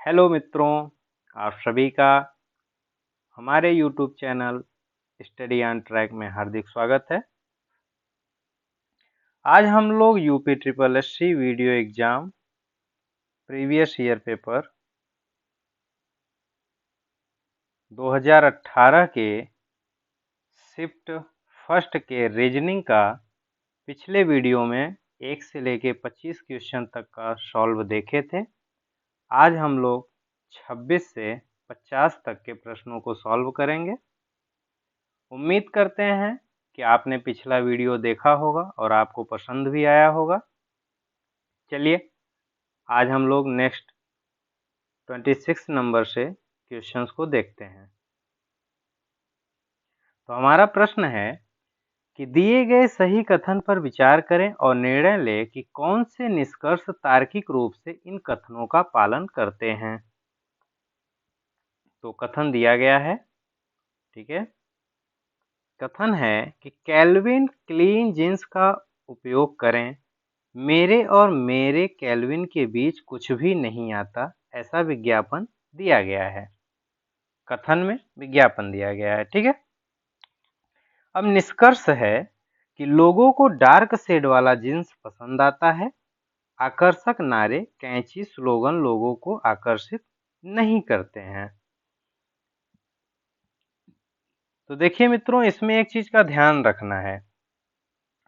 Hello मित्रों, आप सभी का हमारे YouTube channel study on track में हार्दिक स्वागत है। आज हम लोग UP triple SC video exam previous year paper 2018 के शिफ्ट फर्स्ट के रीजनिंग का पिछले वीडियो में 1 से लेके 25 क्वेश्चन तक का सॉल्व देखे थे। आज हम लोग 26 से 50 तक के प्रश्नों को सॉल्व करेंगे। उम्मीद करते हैं कि आपने पिछला वीडियो देखा होगा और आपको पसंद भी आया होगा। चलिए आज हम लोग नेक्स्ट 26 नंबर से क्वेश्चंस को देखते हैं। तो हमारा प्रश्न है कि दिए गए सही कथन पर विचार करें और निर्णय लें कि कौन से निष्कर्ष तार्किक रूप से इन कथनों का पालन करते हैं। तो कथन दिया गया है, ठीक है। कथन है कि केल्विन क्लीन जींस का उपयोग करें, मेरे और मेरे केल्विन के बीच कुछ भी नहीं आता, ऐसा विज्ञापन दिया गया है। कथन में विज्ञापन दिया गया है, ठीक है। अब निष्कर्ष है कि लोगों को डार्क शेड वाला जींस पसंद आता है। आकर्षक नारे, कैची, स्लोगन लोगों को आकर्षित नहीं करते हैं। तो देखिए मित्रों, इसमें एक चीज का ध्यान रखना है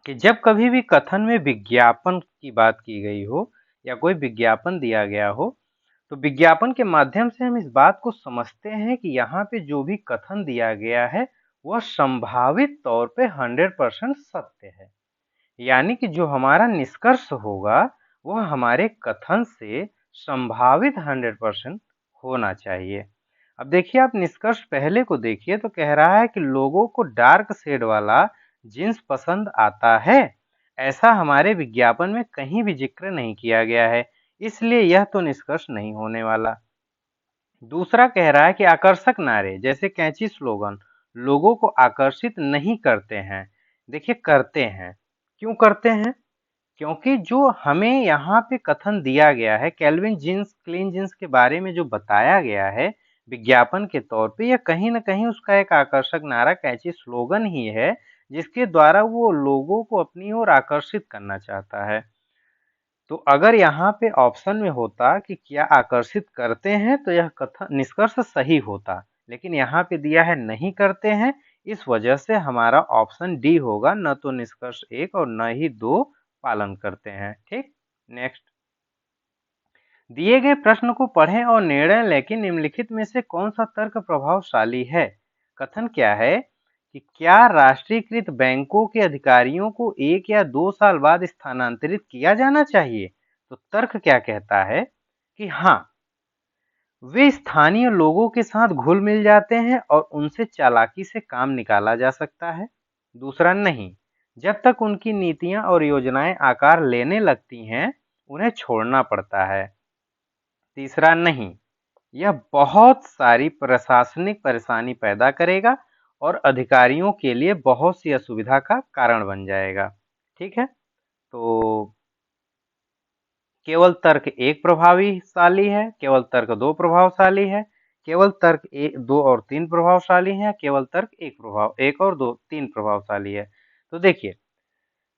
कि जब कभी भी कथन में विज्ञापन की बात की गई हो या कोई विज्ञापन दिया गया हो, तो विज्ञापन के माध्यम से हम इस बात को समझते हैं कि यहाँ पे जो भी कथन दिया गया है वह संभावित तौर पे 100% सत्य है। यानी कि जो हमारा निष्कर्ष होगा वह हमारे कथन से संभावित 100% होना चाहिए। अब देखिए, आप निष्कर्ष पहले को देखिए तो कह रहा है कि लोगों को डार्क शेड वाला जींस पसंद आता है। ऐसा हमारे विज्ञापन में कहीं भी जिक्र नहीं किया गया है, इसलिए यह तो निष्कर्ष नहीं होने वाला। दूसरा कह रहा है कि आकर्षक नारे जैसे कैची, स्लोगन लोगों को आकर्षित नहीं करते हैं। देखिए, करते हैं। क्यों करते हैं? क्योंकि जो हमें यहाँ पे कथन दिया गया है, केल्विन जींस क्लीन जींस के बारे में जो बताया गया है विज्ञापन के तौर पे, यह कहीं ना कहीं उसका एक आकर्षक नारा, कैची स्लोगन ही है, जिसके द्वारा वो लोगों को अपनी ओर आकर्षित करना चाहता है। तो अगर यहाँ पे ऑप्शन में होता कि क्या आकर्षित करते हैं तो यह कथन निष्कर्ष सही होता, लेकिन यहाँ पे दिया है नहीं करते हैं, इस वजह से हमारा ऑप्शन डी होगा, न तो निष्कर्ष 1 और न ही 2 पालन करते हैं। ठीक, नेक्स्ट। दिए गए प्रश्न को पढ़ें और निर्णय लें कि निम्नलिखित में से कौन सा तर्क प्रभावशाली है। कथन क्या है कि क्या राष्ट्रीयकृत बैंकों के अधिकारियों को 1 या 2 साल बाद स्थानांतरित किया जाना चाहिए। तो तर्क क्या कहता है कि हाँ, वे स्थानीय लोगों के साथ घुल मिल जाते हैं और उनसे चालाकी से काम निकाला जा सकता है। दूसरा, नहीं, जब तक उनकी नीतियां और योजनाएं आकार लेने लगती हैं उन्हें छोड़ना पड़ता है। तीसरा, नहीं, यह बहुत सारी प्रशासनिक परेशानी पैदा करेगा और अधिकारियों के लिए बहुत सी असुविधा का कारण बन जाएगा। ठीक है, तो केवल तर्क 1 प्रभावशाली है, केवल तर्क 2 प्रभावशाली है, केवल तर्क 1, 2 और 3 प्रभावशाली है, केवल तर्क 1 और 2, 3 प्रभावशाली है। तो देखिए,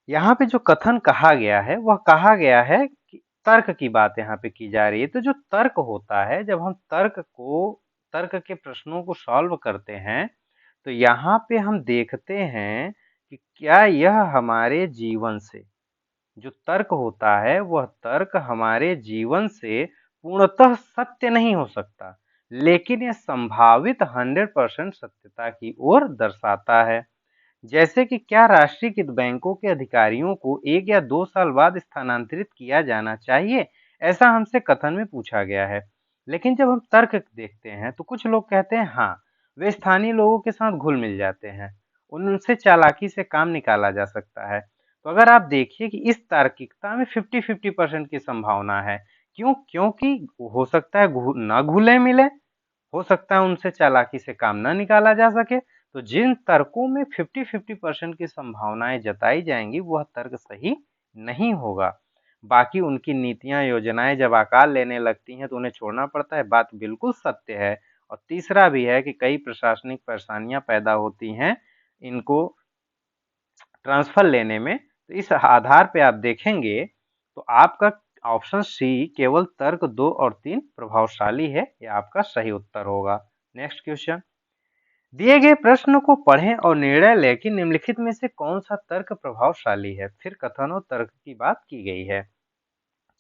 यहाँ पे जो कथन कहा गया है वह कहा गया है कि तर्क की बात यहाँ पे की जा रही है। तो जो तर्क होता है, जब हम तर्क के प्रश्नों को सॉल्व करते हैं तो यहाँ पे हम देखते हैं कि क्या यह हमारे जीवन से, जो तर्क होता है वह तर्क हमारे जीवन से पूर्णतः सत्य नहीं हो सकता, लेकिन यह संभावित 100% सत्यता की ओर दर्शाता है। जैसे कि क्या राष्ट्रीयकृत बैंकों के अधिकारियों को 1 या 2 साल बाद स्थानांतरित किया जाना चाहिए, ऐसा हमसे कथन में पूछा गया है। लेकिन जब हम तर्क देखते हैं तो कुछ लोग कहते हैं हाँ, वे स्थानीय लोगों के साथ घुल मिल जाते हैं, उनसे चालाकी से काम निकाला जा सकता है। तो अगर आप देखिए कि इस तार्किकता में 50-50% की संभावना है। क्यों? क्योंकि हो सकता है न घुले मिले, हो सकता है उनसे चालाकी से काम न निकाला जा सके। तो जिन तर्कों में 50-50% की संभावनाएं जताई जाएंगी वह तर्क सही नहीं होगा। बाकी उनकी नीतियां योजनाएं जब आकार लेने लगती हैं तो उन्हें छोड़ना पड़ता है। बात बिल्कुल सत्य है। और तीसरा भी है कि कई प्रशासनिक परेशानियां पैदा होती हैं इनको ट्रांसफर लेने में। तो इस आधार पे आप देखेंगे तो आपका ऑप्शन सी केवल तर्क 2 और 3 प्रभावशाली है, यह आपका सही उत्तर होगा। नेक्स्ट क्वेश्चन, दिए गए प्रश्न को पढ़ें और निर्णय लें कि निम्नलिखित में से कौन सा तर्क प्रभावशाली है। फिर कथन और तर्क की बात की गई है।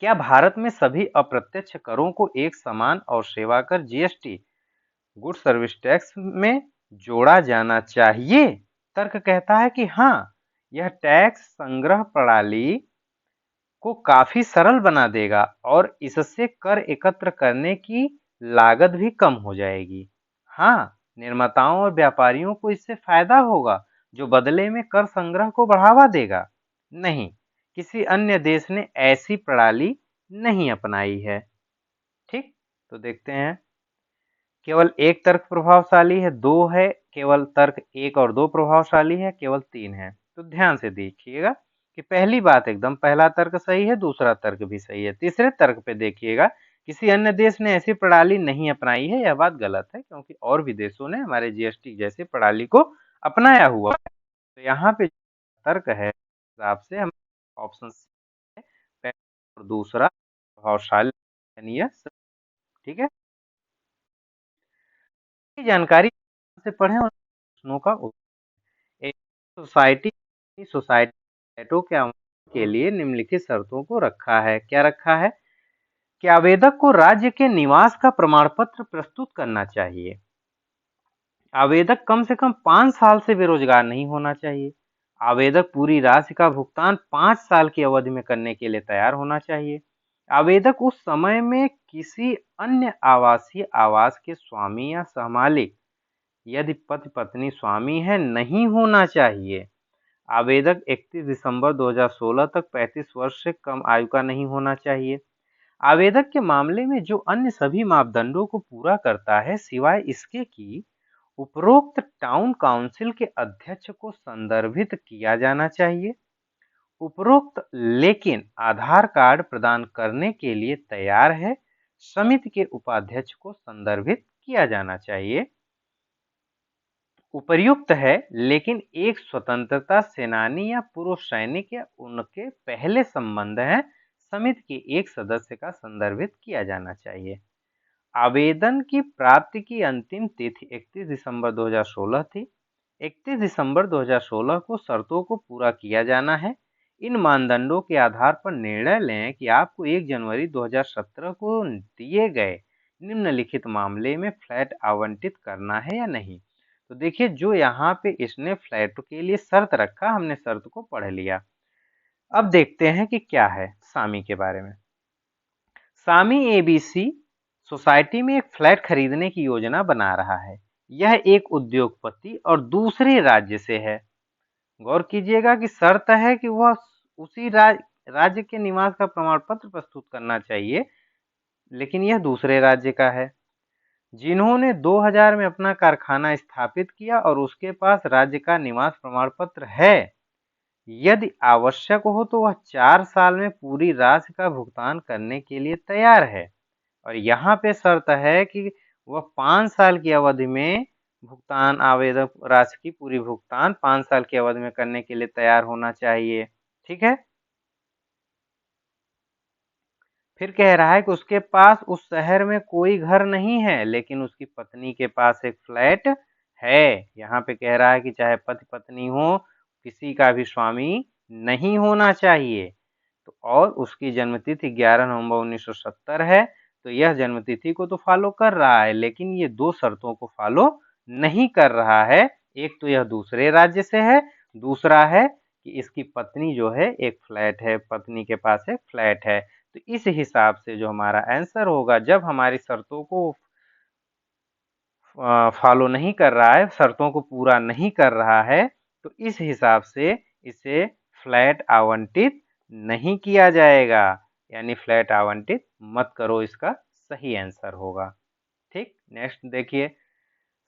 क्या भारत में सभी अप्रत्यक्ष करों को एक समान और सेवा कर जीएसटी गुड सर्विस टैक्स में जोड़ा जाना चाहिए? तर्क कहता है कि हाँ, यह टैक्स संग्रह प्रणाली को काफी सरल बना देगा और इससे कर एकत्र करने की लागत भी कम हो जाएगी। हाँ, निर्माताओं और व्यापारियों को इससे फायदा होगा जो बदले में कर संग्रह को बढ़ावा देगा। नहीं, किसी अन्य देश ने ऐसी प्रणाली नहीं अपनाई है। ठीक, तो देखते हैं। केवल एक तर्क प्रभावशाली है, दो है केवल तर्क, एक और दो प्रभावशाली है, केवल तीन है। तो ध्यान से देखिएगा कि पहली बात एकदम पहला तर्क सही है, दूसरा तर्क भी सही है। तीसरे तर्क पे देखिएगा, किसी अन्य देश ने ऐसी प्रणाली नहीं अपनाई है, यह बात गलत है क्योंकि और भी देशों ने हमारे जीएसटी जैसी प्रणाली को अपनाया हुआ है। तो यहाँ पे तर्क है हिसाब से हम ऑप्शन पहला और दूसरा प्रभावशाली, यानी यह ठीक है। जानकारी से पढ़ें और प्रश्नों का एक सोसाइटी सोसाइटी के लिए निम्नलिखित शर्तों को रखा है। क्या रखा है कि आवेदक को राज्य के निवास का प्रमाण पत्र प्रस्तुत करना चाहिए। आवेदक कम से कम 5 साल से बेरोजगार नहीं होना चाहिए। आवेदक पूरी राशि का भुगतान 5 साल की अवधि में करने के लिए तैयार होना चाहिए। आवेदक उस समय में किसी अन्य आवासीय आवास के स्वामी या सहमालिक, यदि पति पत्नी स्वामी है, नहीं होना चाहिए। आवेदक 31 दिसंबर 2016 तक 35 वर्ष से कम आयु का नहीं होना चाहिए। आवेदक के मामले में जो अन्य सभी मापदंडों को पूरा करता है सिवाय इसके कि उपरोक्त टाउन काउंसिल के अध्यक्ष को संदर्भित किया जाना चाहिए। उपरोक्त लेकिन आधार कार्ड प्रदान करने के लिए तैयार है, समिति के उपाध्यक्ष को संदर्भित किया जाना चाहिए। उपर्युक्त है लेकिन एक स्वतंत्रता सेनानी या पूर्व सैनिक या उनके पहले संबंध है, समिति के एक सदस्य का संदर्भित किया जाना चाहिए। आवेदन की प्राप्ति की अंतिम तिथि 31 दिसंबर 2016 थी। 31 दिसंबर 2016 को शर्तों को पूरा किया जाना है। इन मानदंडों के आधार पर निर्णय लें कि आपको 1 जनवरी 2017 को दिए गए निम्नलिखित मामले में फ्लैट आवंटित करना है या नहीं। तो देखिए, जो यहाँ पे इसने फ्लैट के लिए शर्त रखा, हमने शर्त को पढ़ लिया। अब देखते हैं कि क्या है सामी के बारे में। सामी एबीसी सोसाइटी में एक फ्लैट खरीदने की योजना बना रहा है। यह एक उद्योगपति और दूसरे राज्य से है। गौर कीजिएगा कि शर्त है कि वह उसी राज्य के निवास का प्रमाण पत्र प्रस्तुत करना चाहिए, लेकिन यह दूसरे राज्य का है। जिन्होंने 2000 में अपना कारखाना स्थापित किया और उसके पास राज्य का निवास प्रमाण पत्र है। यदि आवश्यक हो तो वह 4 साल में पूरी राशि का भुगतान करने के लिए तैयार है। और यहाँ पे शर्त है कि वह 5 साल की अवधि में भुगतान, आवेदक राशि की पूरी भुगतान 5 साल की अवधि में करने के लिए तैयार होना चाहिए। ठीक है। फिर कह रहा है कि उसके पास उस शहर में कोई घर नहीं है, लेकिन उसकी पत्नी के पास एक फ्लैट है। यहाँ पे कह रहा है कि चाहे पति पत्नी हो, किसी का भी स्वामी नहीं होना चाहिए। तो और उसकी जन्मतिथि 11 नवंबर 1970 है। तो यह जन्मतिथि को तो फॉलो कर रहा है, लेकिन ये दो शर्तों को फॉलो नहीं कर रहा है। एक तो यह दूसरे राज्य से है, दूसरा है कि इसकी पत्नी जो है एक फ्लैट है, पत्नी के पास एक फ्लैट है। तो इस हिसाब से जो हमारा आंसर होगा, जब हमारी शर्तों को फॉलो नहीं कर रहा है, शर्तों को पूरा नहीं कर रहा है, तो इस हिसाब से इसे फ्लैट आवंटित नहीं किया जाएगा। यानी फ्लैट आवंटित मत करो, इसका सही आंसर होगा। ठीक, नेक्स्ट देखिए,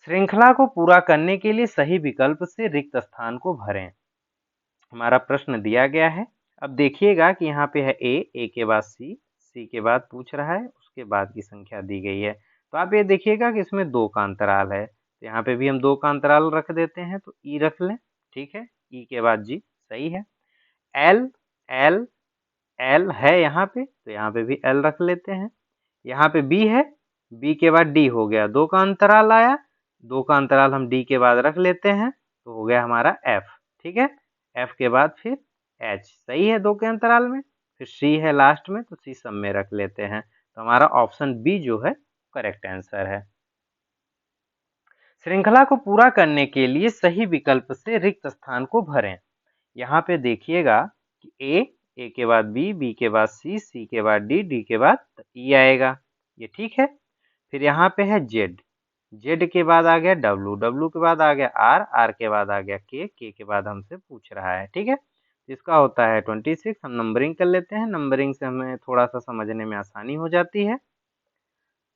श्रृंखला को पूरा करने के लिए सही विकल्प से रिक्त स्थान को भरें। हमारा प्रश्न दिया गया है, अब देखिएगा कि यहाँ पे है ए के बाद सी के बाद पूछ रहा है, उसके बाद की संख्या दी गई है। तो आप ये देखिएगा कि इसमें 2 का अंतराल है, तो यहाँ पे भी हम 2 का अंतराल रख देते हैं, तो ई रख लें, ठीक है। ई के बाद जी, सही है। एल एल एल है यहाँ पे, तो यहाँ पे भी एल रख लेते हैं। यहाँ पे बी है, बी के बाद डी हो गया, 2 का अंतराल आया, 2 का अंतराल हम डी के बाद रख लेते हैं, तो हो गया हमारा एफ, ठीक है। एफ के बाद फिर एच, सही है 2 के अंतराल में। फिर सी है लास्ट में, तो सी सब में रख लेते हैं, तो हमारा ऑप्शन बी जो है करेक्ट आंसर है। श्रृंखला को पूरा करने के लिए सही विकल्प से रिक्त स्थान को भरें। यहाँ पे देखिएगा कि ए के बाद बी के बाद सी के बाद डी के बाद ई आएगा, ये ठीक है। फिर यहाँ पे है जेड के बाद आ गया डब्लू के बाद आ गया आर के बाद आ गया के के बाद हमसे पूछ रहा है, ठीक है। इसका होता है 26। हम नंबरिंग कर लेते हैं, नंबरिंग से हमें थोड़ा सा समझने में आसानी हो जाती है।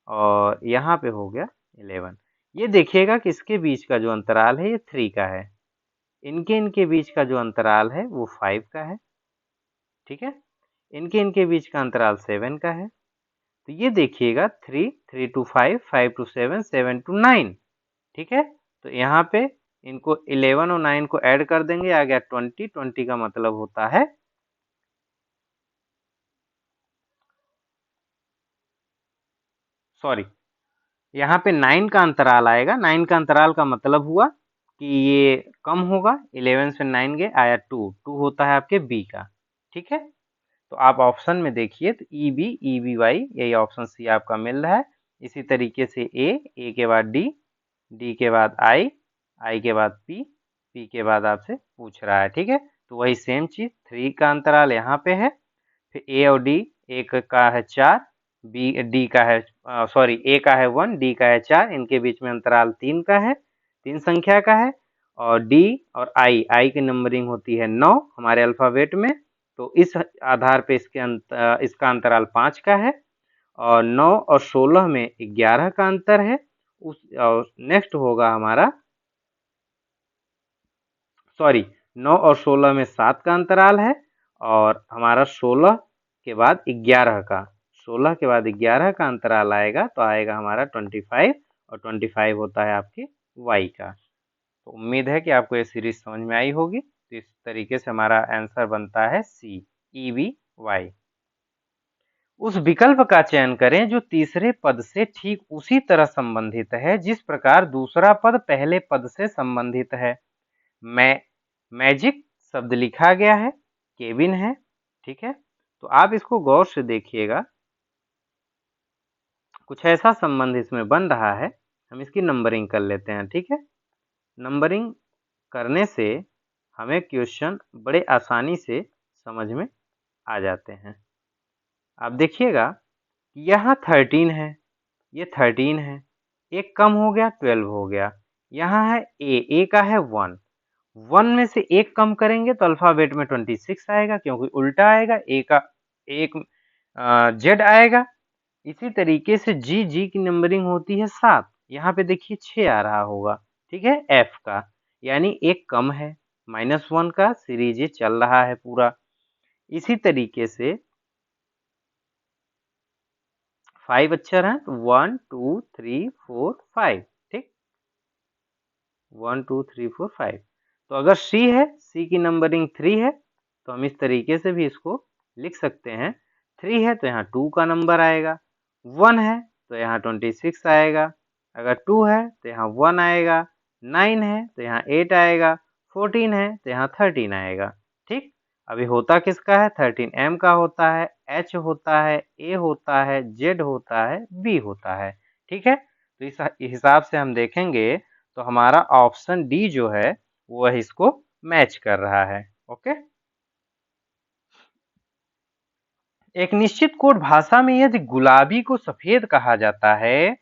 और यहाँ पे हो गया 11। ये देखिएगा कि इसके बीच का जो अंतराल है ये 3 का है, इनके बीच का जो अंतराल है वो 5 का है, ठीक है। इनके बीच का अंतराल 7 का है। तो ये देखिएगा 3 to 5, 5 to 7, 7 to 9, ठीक है। तो यहाँ पे इनको 11 और 9 को ऐड कर देंगे, आ गया 20 का मतलब होता है सॉरी, यहाँ पे 9 का अंतराल आएगा। 9 का अंतराल का मतलब हुआ कि ये कम होगा, 11 से 9 गए आया 2 होता है आपके बी का, ठीक है। तो आप ऑप्शन में देखिए तो ई बी वाई, यही ऑप्शन सी आपका मिल रहा है। इसी तरीके से ए के बाद डी के बाद आई के बाद पी के बाद आपसे पूछ रहा है, ठीक है। तो वही सेम चीज, 3 का अंतराल यहाँ पे है, फिर ए और डी, एक का है 4, बी डी का है सॉरी ए का है 1, डी का है 4, इनके बीच में अंतराल 3 का है, 3 संख्या का है। और डी और आई की नंबरिंग होती है 9 हमारे अल्फाबेट में, तो इस आधार पे इसका अंतराल 5 का है। और 9 और 16 में 11 का अंतर है। उस नेक्स्ट होगा हमारा सॉरी 9 और 16 में 7 का अंतराल है, और हमारा 16 के बाद 11 का, 16 के बाद 11 का अंतराल आएगा, तो आएगा हमारा 25, और 25 होता है आपके वाई का। तो उम्मीद है कि आपको ये सीरीज समझ में आई होगी। तो इस तरीके से हमारा आंसर बनता है सी, ई बी वाई। उस विकल्प का चयन करें जो तीसरे पद से ठीक उसी तरह संबंधित है जिस प्रकार दूसरा पद पहले पद से संबंधित है। मैजिक शब्द लिखा गया है, केबिन है, ठीक है। तो आप इसको गौर से देखिएगा, कुछ ऐसा संबंध इसमें बन रहा है। हम इसकी नंबरिंग कर लेते हैं, ठीक है। नंबरिंग करने से हमें क्वेश्चन बड़े आसानी से समझ में आ जाते हैं। आप देखिएगा यहाँ 13 है, ये 13 है, एक कम हो गया 12 हो गया। यहाँ है ए का है 1, 1 में से एक कम करेंगे तो अल्फाबेट में 26 आएगा, क्योंकि उल्टा आएगा, ए का एक जेड आएगा। इसी तरीके से जी की नंबरिंग होती है 7, यहाँ पे देखिए 6 आ रहा होगा, ठीक है। एफ का यानी एक कम है, -1 का सीरीज ये चल रहा है पूरा। इसी तरीके से 5 अक्षर हैं, तो 1 2 3 4 5, ठीक, 1 2 3 4 5। तो अगर सी है, सी की नंबरिंग 3 है, तो हम इस तरीके से भी इसको लिख सकते हैं। 3 है तो यहाँ 2 का नंबर आएगा, 1 है तो यहाँ 26 आएगा, अगर 2 है तो यहाँ 1 आएगा, 9 है तो यहाँ 8 आएगा, 14 है तो यहाँ 13 आएगा, ठीक। अभी होता किसका है, 13 एम का होता है, एच होता है, ए होता है, जेड होता है, बी होता है, ठीक है। तो इस हिसाब से हम देखेंगे तो हमारा ऑप्शन डी जो है वह इसको मैच कर रहा है, ओके। एक निश्चित कोड भाषा में यदि गुलाबी को सफेद कहा जाता है,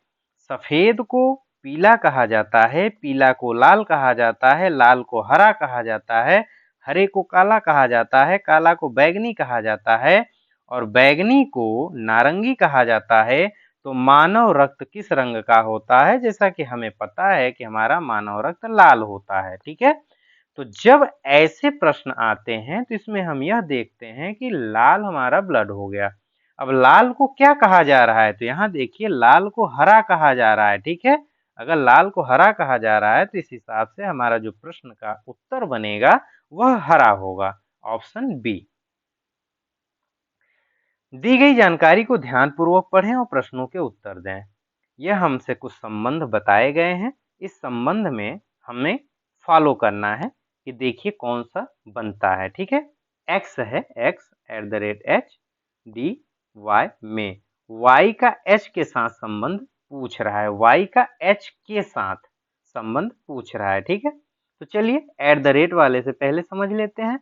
सफेद को पीला कहा जाता है, पीला को लाल कहा जाता है, लाल को हरा कहा जाता है, हरे को काला कहा जाता है, काला को बैगनी कहा जाता है, और बैगनी को नारंगी कहा जाता है, तो मानव रक्त किस रंग का होता है। जैसा कि हमें पता है कि हमारा मानव रक्त लाल होता है, ठीक है। तो जब ऐसे प्रश्न आते हैं तो इसमें हम यह देखते हैं कि लाल हमारा ब्लड हो गया। अब लाल को क्या कहा जा रहा है, तो यहाँ देखिए लाल को हरा कहा जा रहा है। ठीक है, अगर लाल को हरा कहा जा रहा है तो इस हिसाब से हमारा जो प्रश्न का उत्तर बनेगा वह हरा होगा, ऑप्शन बी। दी गई जानकारी को ध्यानपूर्वक पढ़ें और प्रश्नों के उत्तर दें। यह हमसे कुछ संबंध बताए गए हैं, इस संबंध में हमें फॉलो करना है कि देखिए कौन सा बनता है। ठीक है, x है, x @ dy में y का h के साथ संबंध पूछ रहा है, y का h के साथ संबंध पूछ रहा है। ठीक है, तो चलिए @ वाले से पहले समझ लेते हैं।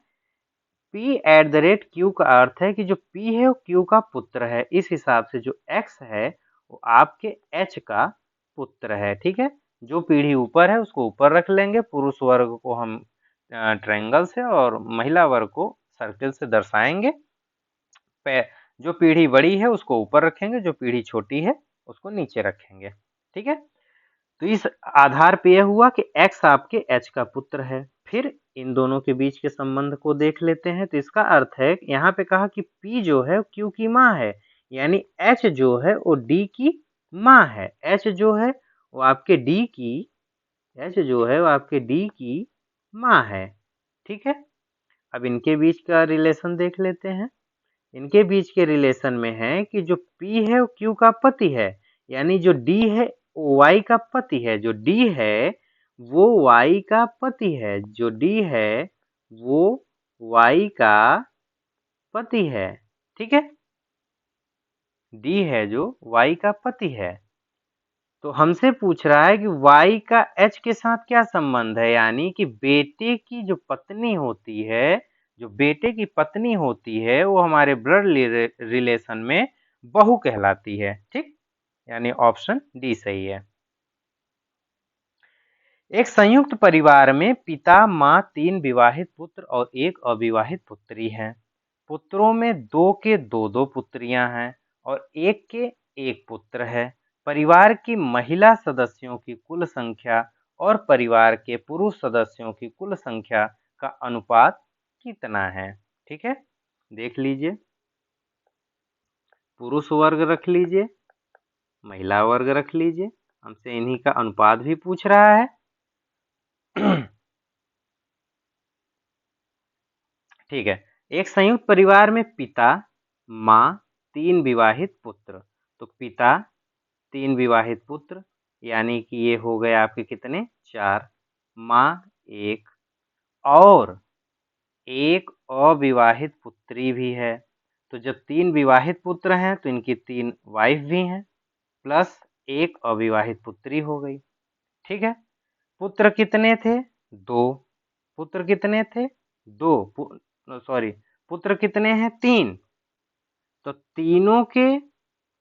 p @ q का अर्थ है कि जो p है वो q का पुत्र है, इस हिसाब से जो x है वो आपके h का पुत्र है। ठीक है, जो पीढ़ी ऊपर है उसको ऊपर रख लेंगे, पुरुष वर्ग को हम ट्रायंगल से और महिला वर्ग को सर्किल से दर्शाएंगे। जो पीढ़ी बड़ी है उसको ऊपर रखेंगे, जो पीढ़ी छोटी है उसको नीचे रखेंगे। ठीक है, तो इस आधार पे यह हुआ कि x आपके h का पुत्र है। फिर इन दोनों के बीच के संबंध को देख लेते हैं, तो इसका अर्थ है यहाँ पे कहा कि p जो है q की माँ है, यानी h जो है वो d की माँ है। h जो है वो आपके d की माँ है। ठीक है, अब इनके बीच का रिलेशन देख लेते हैं। इनके बीच के रिलेशन में है कि जो P है वो Q का पति है, यानी जो D है वो Y का पति है। जो D है वो Y का पति है, जो D है वो Y का पति है। ठीक है, D है जो Y का पति है। तो हमसे पूछ रहा है कि Y का H के साथ क्या संबंध है, यानी कि बेटे की जो पत्नी होती है, जो बेटे की पत्नी होती है वो हमारे ब्लड रिलेशन में बहू कहलाती है। ठीक, यानी ऑप्शन डी सही है। एक संयुक्त परिवार में पिता, माँ, 3 विवाहित पुत्र और 1 अविवाहित पुत्री है। पुत्रों में 2 के 2 पुत्रियां हैं और 1 के 1 पुत्र है। परिवार की महिला सदस्यों की कुल संख्या और परिवार के पुरुष सदस्यों की कुल संख्या का अनुपात कितना है? ठीक है, देख लीजिए, पुरुष वर्ग रख लीजिए, महिला वर्ग रख लीजिए, हमसे इन्हीं का अनुपात भी पूछ रहा है। ठीक है, एक संयुक्त परिवार में पिता, माँ, 3 विवाहित पुत्र। तो पिता, 3 विवाहित पुत्र, यानी कि ये हो गए आपके कितने? 4। माँ 1 और 1 अविवाहित पुत्री भी है। तो जब 3 विवाहित पुत्र हैं तो इनकी 3 वाइफ भी हैं, प्लस 1 अविवाहित पुत्री हो गई। ठीक है, पुत्र कितने थे? 2। पुत्र कितने थे? 2। सॉरी, पुत्र कितने हैं? 3। तो तीनों के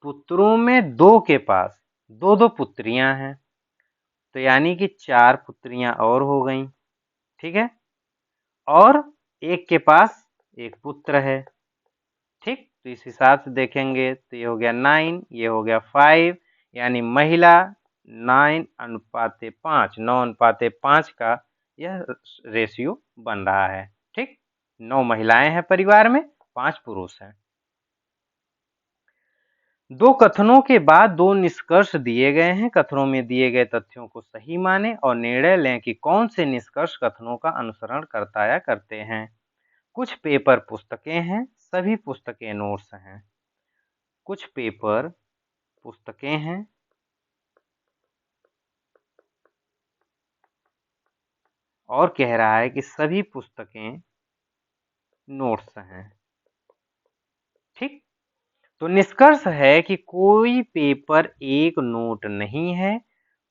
पुत्रों में 2 के पास 2 पुत्रियां हैं, तो यानी कि 4 पुत्रियां और हो गईं। ठीक है, और एक के पास 1 पुत्र है। ठीक, तो इस हिसाब से देखेंगे तो ये हो गया 9, ये हो गया 5, यानी महिला 9:5, 9:5 का यह रेशियो बन रहा है। ठीक, 9 महिलाएं हैं परिवार में, 5 पुरुष हैं। 2 कथनों के बाद 2 निष्कर्ष दिए गए हैं। कथनों में दिए गए तथ्यों को सही माने और निर्णय लें कि कौन से निष्कर्ष कथनों का अनुसरण करता या करते हैं। कुछ पेपर पुस्तकें हैं, सभी पुस्तकें नोट्स हैं। कुछ पेपर पुस्तकें हैं, और कह रहा है कि सभी पुस्तकें नोट्स हैं। ठीक, तो निष्कर्ष है कि कोई पेपर एक नोट नहीं है,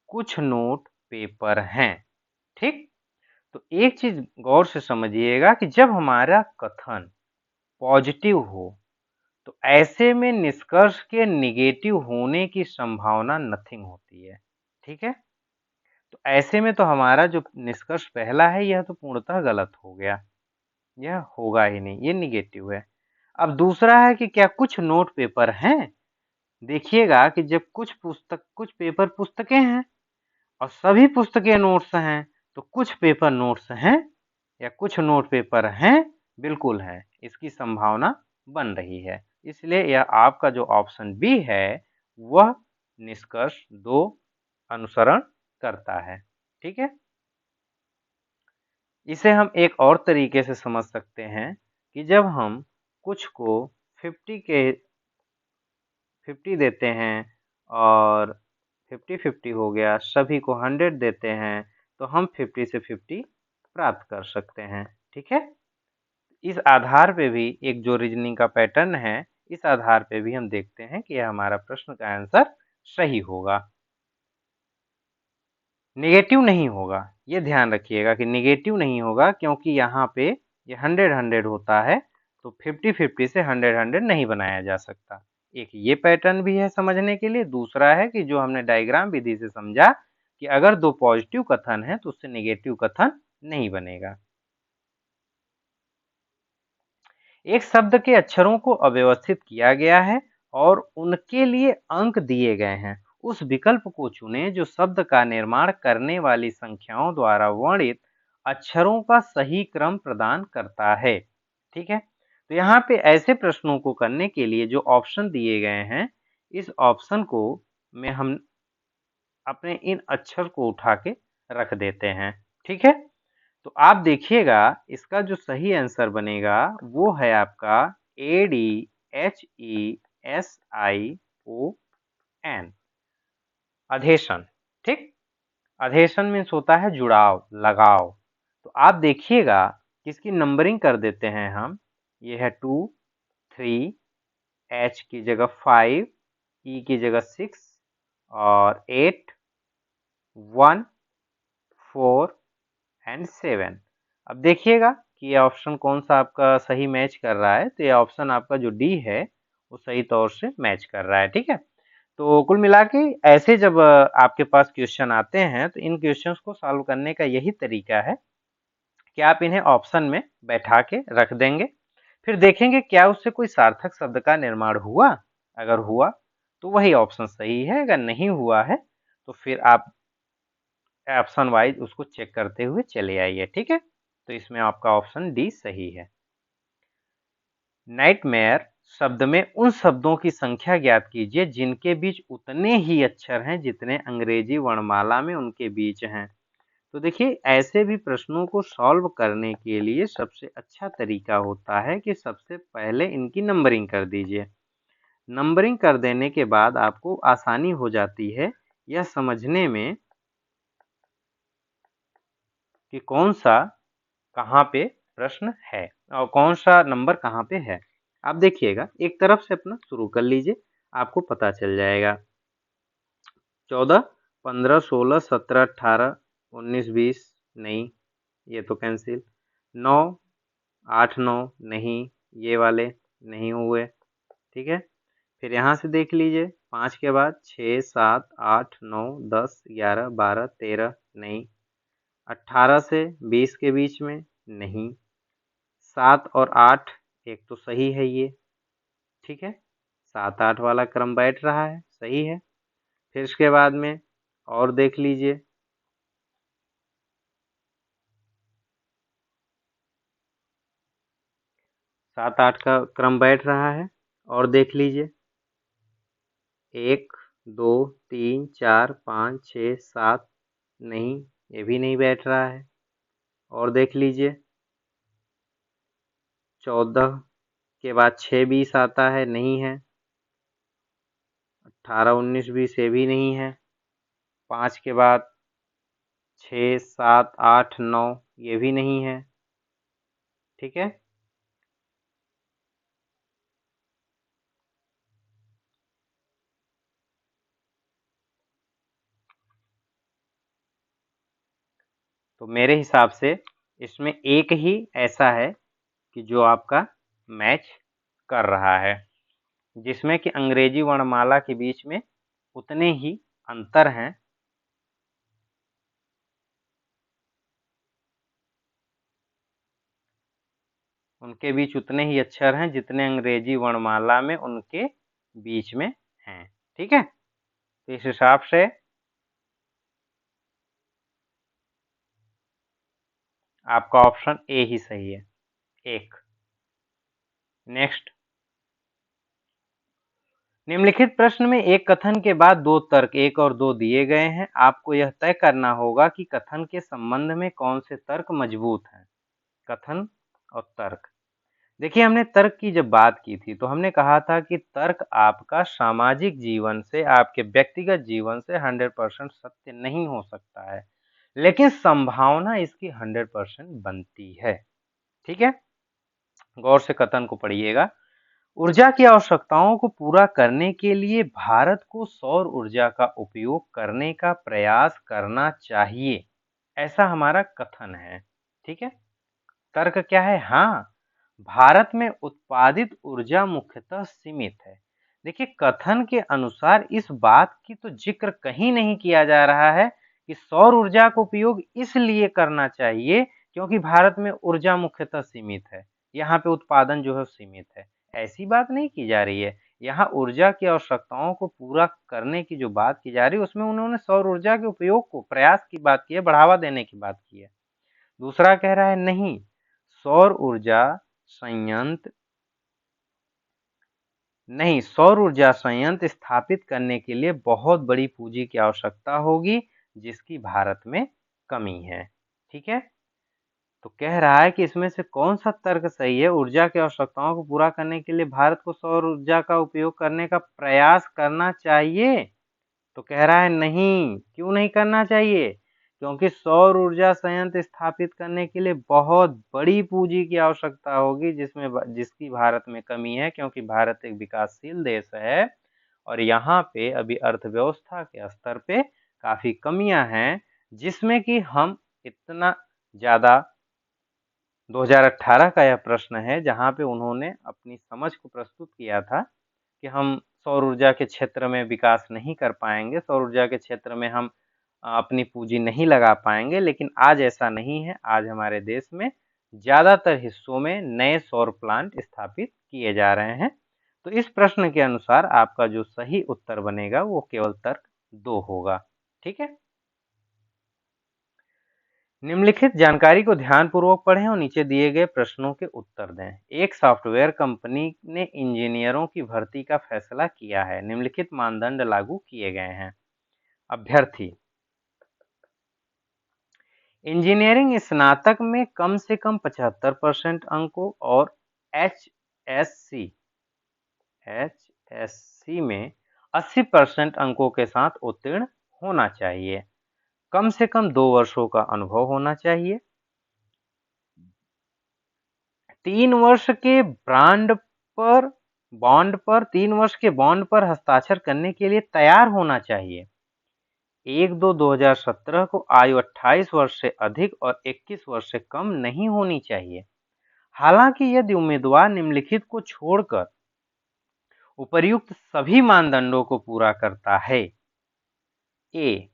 कुछ नोट पेपर हैं। ठीक, तो एक चीज गौर से समझिएगा कि जब हमारा कथन पॉजिटिव हो तो ऐसे में निष्कर्ष के निगेटिव होने की संभावना नथिंग होती है। ठीक है, तो ऐसे में तो हमारा जो निष्कर्ष पहला है यह तो पूर्णतः गलत हो गया, यह होगा ही नहीं, ये निगेटिव है। अब दूसरा है कि क्या कुछ नोट पेपर हैं? देखिएगा कि जब कुछ पेपर पुस्तकें हैं और सभी पुस्तकें नोट्स हैं, तो कुछ पेपर नोट्स हैं या कुछ नोट पेपर हैं, बिल्कुल हैं, इसकी संभावना बन रही है। इसलिए यह आपका जो ऑप्शन बी है वह निष्कर्ष 2 अनुसरण करता है। ठीक है, इसे हम एक और तरीके से समझ सकते हैं कि जब हम कुछ को 50 देते हैं और 50-50 हो गया, सभी को 100 देते हैं, तो हम 50 से 50 प्राप्त कर सकते हैं। ठीक है, इस आधार पे भी एक जो रीजनिंग का पैटर्न है, इस आधार पे भी हम देखते हैं कि यह हमारा प्रश्न का आंसर सही होगा। नेगेटिव नहीं होगा, ये ध्यान रखिएगा कि नेगेटिव नहीं होगा, क्योंकि यहाँ पे ये 100-100 होता है, तो 50-50 से 100-100 नहीं बनाया जा सकता। एक ये पैटर्न भी है समझने के लिए। दूसरा है कि जो हमने डायग्राम विधि से समझा कि अगर दो पॉजिटिव कथन है तो उससे नेगेटिव कथन नहीं बनेगा। एक शब्द के अक्षरों को अव्यवस्थित किया गया है और उनके लिए अंक दिए गए हैं। उस विकल्प को चुनें जो शब्द का निर्माण करने वाली संख्याओं द्वारा वर्णित अक्षरों का सही क्रम प्रदान करता है। ठीक है, तो यहाँ पे ऐसे प्रश्नों को करने के लिए जो ऑप्शन दिए गए हैं, इस ऑप्शन को में हम अपने इन अक्षर को उठा के रख देते हैं। ठीक है, तो आप देखिएगा इसका जो सही आंसर बनेगा वो है आपका ADHESION, अधेशन। ठीक, अधेशन मीन्स होता है जुड़ाव, लगाव। तो आप देखिएगा किसकी नंबरिंग कर देते हैं हम। ये है 2, 3, H की जगह 5, E की जगह 6 और 8, 1, 4 एंड 7। अब देखिएगा कि ये ऑप्शन कौन सा आपका सही मैच कर रहा है। तो ये ऑप्शन आपका जो डी है वो सही तौर से मैच कर रहा है। ठीक है, तो कुल मिला के ऐसे जब आपके पास क्वेश्चन आते हैं तो इन क्वेश्चंस को सॉल्व करने का यही तरीका है कि आप इन्हें ऑप्शन में बैठा के रख देंगे, फिर देखेंगे क्या उससे कोई सार्थक शब्द का निर्माण हुआ। अगर हुआ तो वही ऑप्शन सही है, अगर नहीं हुआ है तो फिर आप ऑप्शन वाइज उसको चेक करते हुए चले आइए। ठीक है, तो इसमें आपका ऑप्शन डी सही है। नाइटमेयर शब्द में उन शब्दों की संख्या ज्ञात कीजिए जिनके बीच उतने ही अक्षर हैं जितने अंग्रेजी वर्णमाला में उनके बीच हैं। तो देखिए ऐसे भी प्रश्नों को सॉल्व करने के लिए सबसे अच्छा तरीका होता है कि सबसे पहले इनकी नंबरिंग कर दीजिए। नंबरिंग कर देने के बाद आपको आसानी हो जाती है यह समझने में कि कौन सा कहाँ पे प्रश्न है और कौन सा नंबर कहाँ पे है। आप देखिएगा एक तरफ से अपना शुरू कर लीजिए, आपको पता चल जाएगा। 14, 15, 16, 17, 18, 19, 20 नहीं, ये तो कैंसिल। 9, 8, 9 नहीं, ये वाले नहीं हुए। ठीक है, फिर यहाँ से देख लीजिए 5 के बाद 6, 7, 8, 9, 10, 11, 12, 13 नहीं। 18 से 20 के बीच में नहीं। 7 और 8 एक तो सही है ये। ठीक है, 7-8 वाला क्रम बैठ रहा है, सही है। फिर इसके बाद में और देख लीजिए 7-8 का क्रम बैठ रहा है और देख लीजिए 1, 2, 3, 4, 5, 6, 7 नहीं, ये भी नहीं बैठ रहा है। और देख लीजिए 14 के बाद 6, 20 आता है, नहीं है। 18, 19, 20 ये भी नहीं है। 5 के बाद 6, 7, 8, 9 ये भी नहीं है। ठीक है, तो मेरे हिसाब से इसमें एक ही ऐसा है कि जो आपका मैच कर रहा है, जिसमें कि अंग्रेजी वर्णमाला के बीच में उतने ही अंतर हैं। उनके बीच उतने ही अक्षर हैं जितने अंग्रेजी वर्णमाला में उनके बीच में हैं। ठीक है, तो इस हिसाब से आपका ऑप्शन ए ही सही है, 1। नेक्स्ट, निम्नलिखित प्रश्न में एक कथन के बाद दो तर्क 1 और 2 दिए गए हैं। आपको यह तय करना होगा कि कथन के संबंध में कौन से तर्क मजबूत हैं। कथन और तर्क। देखिए, हमने तर्क की जब बात की थी तो हमने कहा था कि तर्क आपका सामाजिक जीवन से, आपके व्यक्तिगत जीवन से 100% सत्य नहीं हो सकता है, लेकिन संभावना इसकी 100% बनती है। ठीक है, गौर से कथन को पढ़िएगा। ऊर्जा की आवश्यकताओं को पूरा करने के लिए भारत को सौर ऊर्जा का उपयोग करने का प्रयास करना चाहिए, ऐसा हमारा कथन है। ठीक है, तर्क क्या है? हाँ, भारत में उत्पादित ऊर्जा मुख्यतः सीमित है। देखिए, कथन के अनुसार इस बात की तो जिक्र कहीं नहीं किया जा रहा है कि सौर ऊर्जा का उपयोग इसलिए करना चाहिए क्योंकि भारत में ऊर्जा मुख्यतः सीमित है, यहाँ पे उत्पादन जो है सीमित है, ऐसी बात नहीं की जा रही है। यहाँ ऊर्जा की आवश्यकताओं को पूरा करने की जो बात की जा रही है उसमें उन्होंने सौर ऊर्जा के उपयोग को, प्रयास की बात की है, बढ़ावा देने की बात की है। दूसरा कह रहा है नहीं, सौर ऊर्जा संयंत्र नहीं, सौर ऊर्जा संयंत्र स्थापित करने के लिए बहुत बड़ी पूंजी की आवश्यकता होगी, जिसकी भारत में कमी है। ठीक है, तो कह रहा है कि इसमें से कौन सा तर्क सही है? ऊर्जा की आवश्यकताओं को पूरा करने के लिए भारत को सौर ऊर्जा का उपयोग करने का प्रयास करना चाहिए। तो कह रहा है नहीं। क्यों नहीं करना चाहिए? क्योंकि सौर ऊर्जा संयंत्र स्थापित करने के लिए बहुत बड़ी पूंजी की आवश्यकता होगी, जिसकी भारत में कमी है, क्योंकि भारत एक विकासशील देश है और यहाँ पे अभी अर्थव्यवस्था के स्तर पे काफी कमियां हैं, जिसमें कि हम इतना ज्यादा 2018 का यह प्रश्न है जहाँ पे उन्होंने अपनी समझ को प्रस्तुत किया था कि हम सौर ऊर्जा के क्षेत्र में विकास नहीं कर पाएंगे, सौर ऊर्जा के क्षेत्र में हम अपनी पूंजी नहीं लगा पाएंगे। लेकिन आज ऐसा नहीं है, आज हमारे देश में ज़्यादातर हिस्सों में नए सौर प्लांट स्थापित किए जा रहे हैं। तो इस प्रश्न के अनुसार आपका जो सही उत्तर बनेगा वो केवल तर्क 2 होगा। ठीक है, निम्नलिखित जानकारी को ध्यानपूर्वक पढ़ें और नीचे दिए गए प्रश्नों के उत्तर दें। एक सॉफ्टवेयर कंपनी ने इंजीनियरों की भर्ती का फैसला किया है। निम्नलिखित मानदंड लागू किए गए हैं। अभ्यर्थी इंजीनियरिंग स्नातक में कम से कम 75% अंकों और एचएससी में 80% अंकों के साथ उत्तीर्ण होना चाहिए। कम से कम 2 वर्षों का अनुभव होना चाहिए। 3 वर्ष के बॉन्ड पर हस्ताक्षर करने के लिए तैयार होना चाहिए। 1/2/2017 को आयु 28 वर्ष से अधिक और 21 वर्ष से कम नहीं होनी चाहिए। हालांकि यदि उम्मीदवार निम्नलिखित को छोड़कर उपर्युक्त सभी मानदंडों को पूरा करता है, ए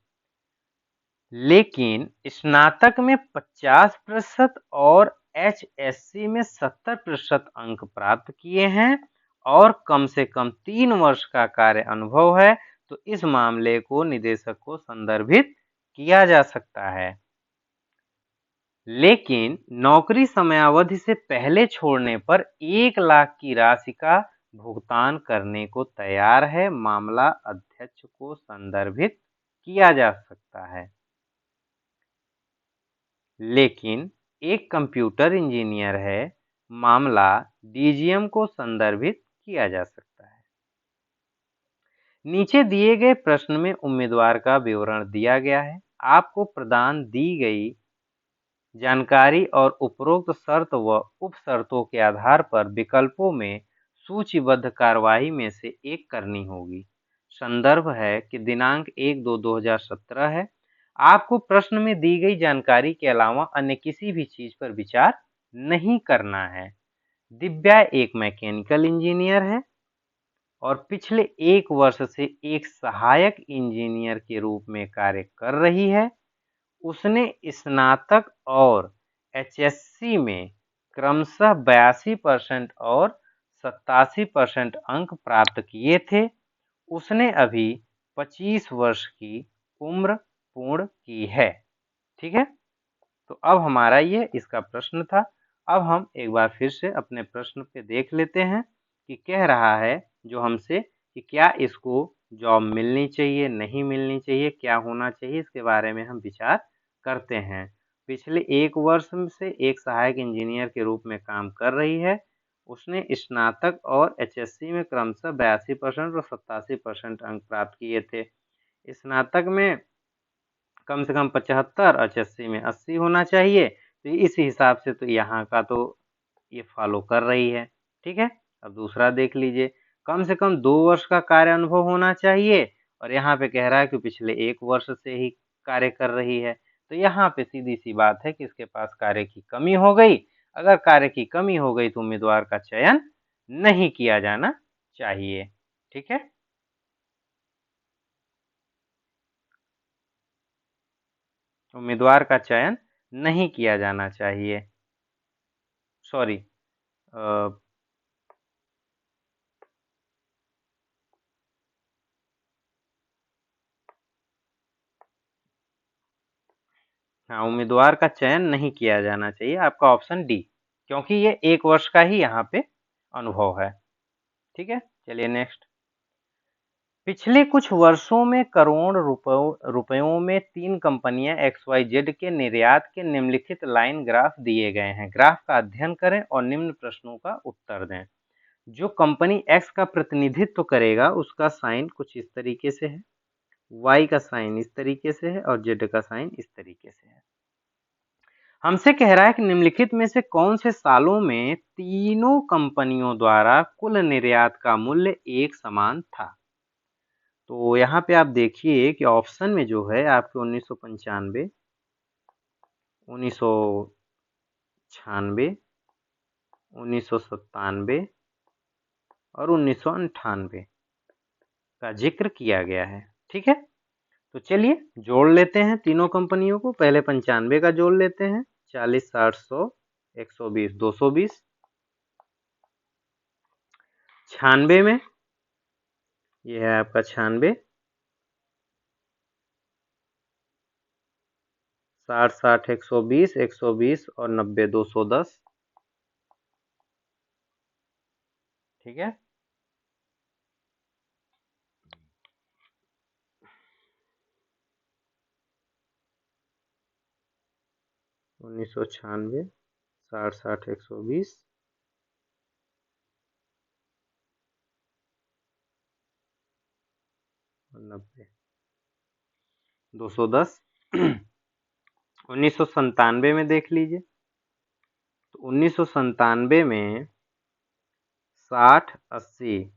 लेकिन स्नातक में 50% और एचएससी में 70% अंक प्राप्त किए हैं और कम से कम 3 वर्ष का कार्य अनुभव है, तो इस मामले को निदेशक को संदर्भित किया जा सकता है। लेकिन नौकरी समयावधि से पहले छोड़ने पर 1 लाख की राशि का भुगतान करने को तैयार है, मामला अध्यक्ष को संदर्भित किया जा सकता है। लेकिन एक कंप्यूटर इंजीनियर है, मामला डीजीएम को संदर्भित किया जा सकता है। नीचे दिए गए प्रश्न में उम्मीदवार का विवरण दिया गया है। आपको प्रदान दी गई जानकारी और उपरोक्त शर्त व उप शर्तों के आधार पर विकल्पों में सूचीबद्ध कार्यवाही में से एक करनी होगी। संदर्भ है कि दिनांक 1/2/2017 है। आपको प्रश्न में दी गई जानकारी के अलावा अन्य किसी भी चीज पर विचार नहीं करना है। दिव्या एक मैकेनिकल इंजीनियर है और पिछले 1 वर्ष से एक सहायक इंजीनियर के रूप में कार्य कर रही है। उसने स्नातक और एचएससी में क्रमशः 82% और 87% अंक प्राप्त किए थे। उसने अभी 25 वर्ष की उम्र पूर्ण की है। ठीक है, तो अब हमारा ये इसका प्रश्न था। अब हम एक बार फिर से अपने प्रश्न पे देख लेते हैं कि कह रहा है जो हमसे कि क्या इसको जॉब मिलनी चाहिए, नहीं मिलनी चाहिए, क्या होना चाहिए, इसके बारे में हम विचार करते हैं। पिछले 1 वर्ष से एक सहायक इंजीनियर के रूप में काम कर रही है। उसने स्नातक और एचएससी में क्रमशः 82% और 87% अंक प्राप्त किए थे। स्नातक में कम से कम 75 और एचएससी में 80 होना चाहिए। तो इस हिसाब से तो यहाँ का तो ये फॉलो कर रही है। ठीक है, अब दूसरा देख लीजिए। कम से कम 2 वर्ष का कार्य अनुभव होना चाहिए, और यहाँ पे कह रहा है कि पिछले 1 वर्ष से ही कार्य कर रही है। तो यहाँ पे सीधी सी बात है कि इसके पास कार्य की कमी हो गई। अगर कार्य की कमी हो गई तो उम्मीदवार का चयन नहीं किया जाना चाहिए। ठीक है, उम्मीदवार का चयन नहीं किया जाना चाहिए। सॉरी, हाँ, उम्मीदवार का चयन नहीं किया जाना चाहिए, आपका ऑप्शन डी, क्योंकि ये 1 वर्ष का ही यहाँ पे अनुभव है। ठीक है, चलिए नेक्स्ट। पिछले कुछ वर्षों में करोड़ रुपयों में 3 कंपनियां XYZ के निर्यात के निम्नलिखित लाइन ग्राफ दिए गए हैं। ग्राफ का अध्ययन करें और निम्न प्रश्नों का उत्तर दें। जो कंपनी X का प्रतिनिधित्व करेगा उसका साइन कुछ इस तरीके से है, Y का साइन इस तरीके से है और Z का साइन इस तरीके से है। हमसे कह रहा है कि निम्नलिखित में से कौन से सालों में तीनों कंपनियों द्वारा कुल निर्यात का मूल्य एक समान था। तो यहाँ पे आप देखिए कि ऑप्शन में जो है आपके 1995, 1996, 1997 और 1998 का जिक्र किया गया है। ठीक है, तो चलिए जोड़ लेते हैं तीनों कंपनियों को। पहले 95 का जोड़ लेते हैं, 40, 60, 100, 120, 220। 96 में ये है आपका 96, 60, 60, 120, 120 और 90, 210। ठीक है, 1996, 60, 60, 120 और 90, 210। 1997 में देख लीजिए, तो 1997 में 60, 80,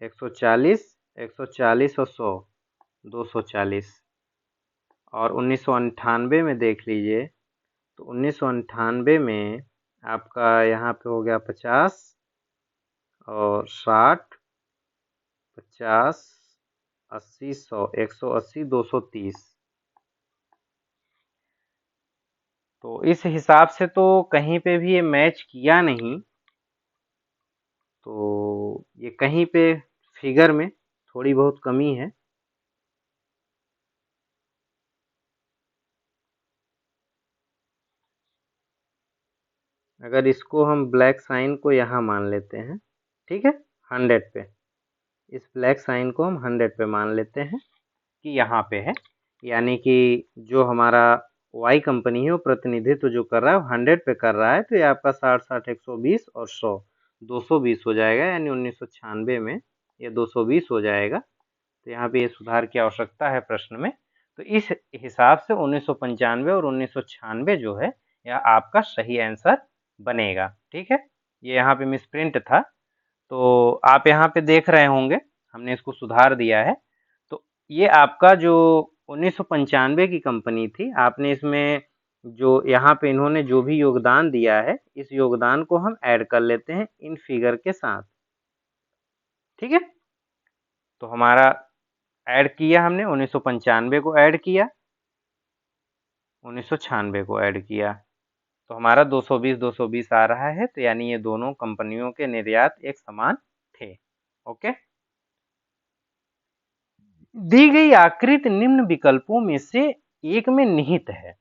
140, 140 और 100, 240। और 1998 में देख लीजिए, तो 1998 में आपका यहाँ पे हो गया 50 और 60, 50, 80, 100, 180, 230। तो इस हिसाब से तो कहीं पे भी ये मैच किया नहीं, तो ये कहीं पे फिगर में थोड़ी बहुत कमी है। अगर इसको हम ब्लैक साइन को यहाँ मान लेते हैं, ठीक है, 100 पे, इस ब्लैक साइन को हम 100 पे मान लेते हैं कि यहाँ पे है, यानी कि जो हमारा वाई कंपनी है वो प्रतिनिधित्व जो कर रहा है वो 100 पे कर रहा है। तो ये आपका 60, 60, 120 और 100, 220 हो जाएगा, यानी 1996 में ये 220 हो जाएगा। तो यहाँ पे ये सुधार की आवश्यकता है प्रश्न में। तो इस हिसाब से 1995 और 1996 जो है यह आपका सही आंसर बनेगा। ठीक है, ये यहाँ पे मिसप्रिंट था, तो आप यहाँ पे देख रहे होंगे हमने इसको सुधार दिया है। तो ये आपका जो 1995 की कंपनी थी, आपने इसमें जो यहाँ पे इन्होंने जो भी योगदान दिया है, इस योगदान को हम ऐड कर लेते हैं इन फिगर के साथ। ठीक है, तो हमारा ऐड किया हमने, 1995 को ऐड किया, 1996 को ऐड किया, तो हमारा 220 220 आ रहा है। तो यानी ये दोनों कंपनियों के निर्यात एक समान थे। ओके, दी गई आकृति निम्न विकल्पों में से एक में निहित है।